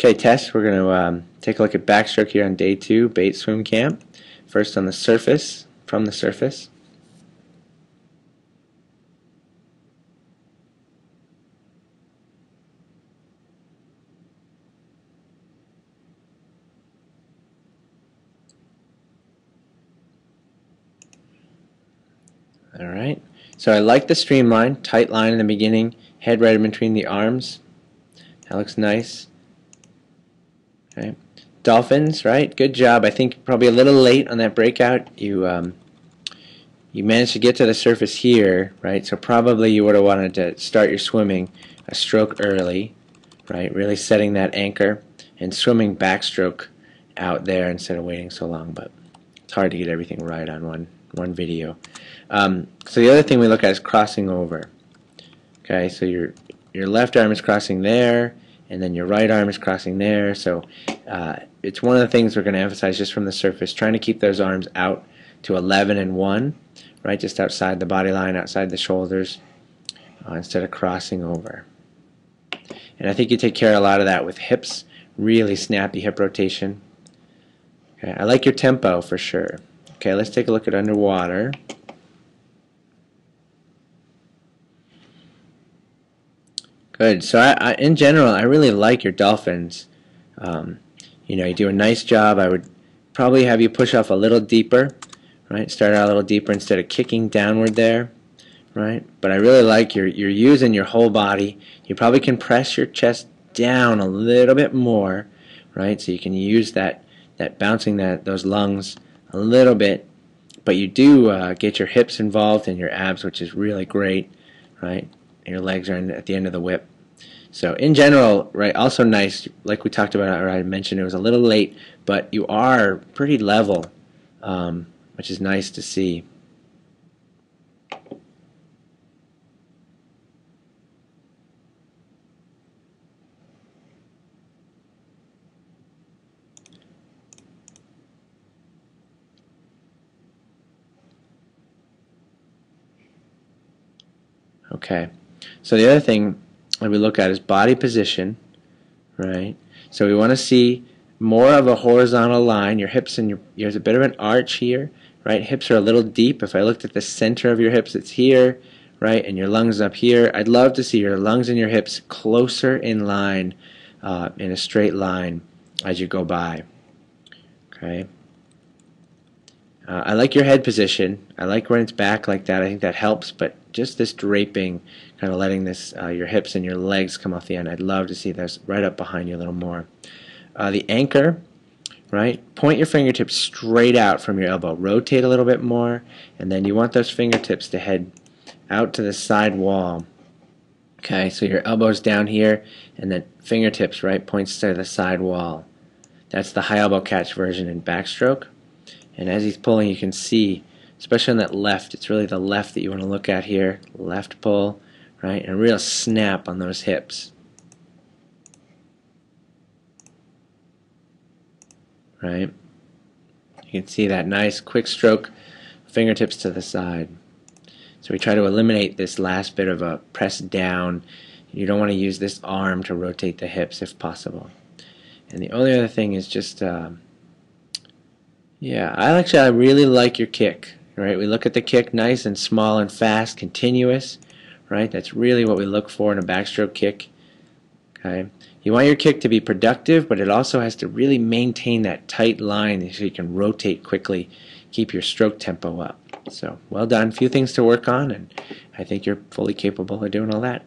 Okay, test. We're going to take a look at backstroke here on day 2, bait swim camp. First on the surface, from the surface. Alright, so I like the streamline, tight line in the beginning, head right in between the arms. That looks nice. Okay. Dolphins, right? Good job. I think probably a little late on that breakout. You managed to get to the surface here, right? So probably you would have wanted to start your swimming a stroke early, right? Really setting that anchor and swimming backstroke out there instead of waiting so long. But it's hard to get everything right on one video. So the other thing we look at is crossing over. Okay, so your left arm is crossing there, and then your right arm is crossing there. So it's one of the things we're going to emphasize just from the surface, trying to keep those arms out to 11 and 1, right, just outside the body line, outside the shoulders, instead of crossing over. And I think you take care of a lot of that with hips, really snappy hip rotation. Okay, I like your tempo for sure. Okay, let's take a look at underwater. Good. So in general, I really like your dolphins. You do a nice job. I would probably have you push off a little deeper, right? Start out a little deeper instead of kicking downward there, right? But I really like you're using your whole body. You probably can press your chest down a little bit more, right? So you can use that bouncing those lungs a little bit, but you do get your hips involved and your abs, which is really great, right? Your legs are at the end of the whip. So in general, right, also nice, like we talked about, or I mentioned, it was a little late, but you are pretty level, which is nice to see. Okay, so the other thing that we look at is body position, right? So we want to see more of a horizontal line. Your hips and there's a bit of an arch here, right? Hips are a little deep. If I looked at the center of your hips, it's here, right? And your lungs up here. I'd love to see your lungs and your hips closer in line, in a straight line as you go by. Okay. I like your head position. I like when it's back like that. I think that helps, but just this draping, kind of letting your hips and your legs come off the end. I'd love to see those right up behind you a little more. The anchor, right? Point your fingertips straight out from your elbow. Rotate a little bit more, and then you want those fingertips to head out to the side wall. Okay, so your elbow's down here, and then fingertips, right, points to the side wall. That's the high elbow catch version in backstroke. And as he's pulling, you can see, especially on that left, it's really the left that you want to look at here. Left pull, right? And a real snap on those hips. Right? You can see that nice quick stroke, fingertips to the side. So we try to eliminate this last bit of a press down. You don't want to use this arm to rotate the hips if possible. And the only other thing is just yeah, I really like your kick, right? We look at the kick, nice and small and fast, continuous, right? That's really what we look for in a backstroke kick, okay? You want your kick to be productive, but it also has to really maintain that tight line so you can rotate quickly, keep your stroke tempo up. So, well done. A few things to work on, and I think you're fully capable of doing all that.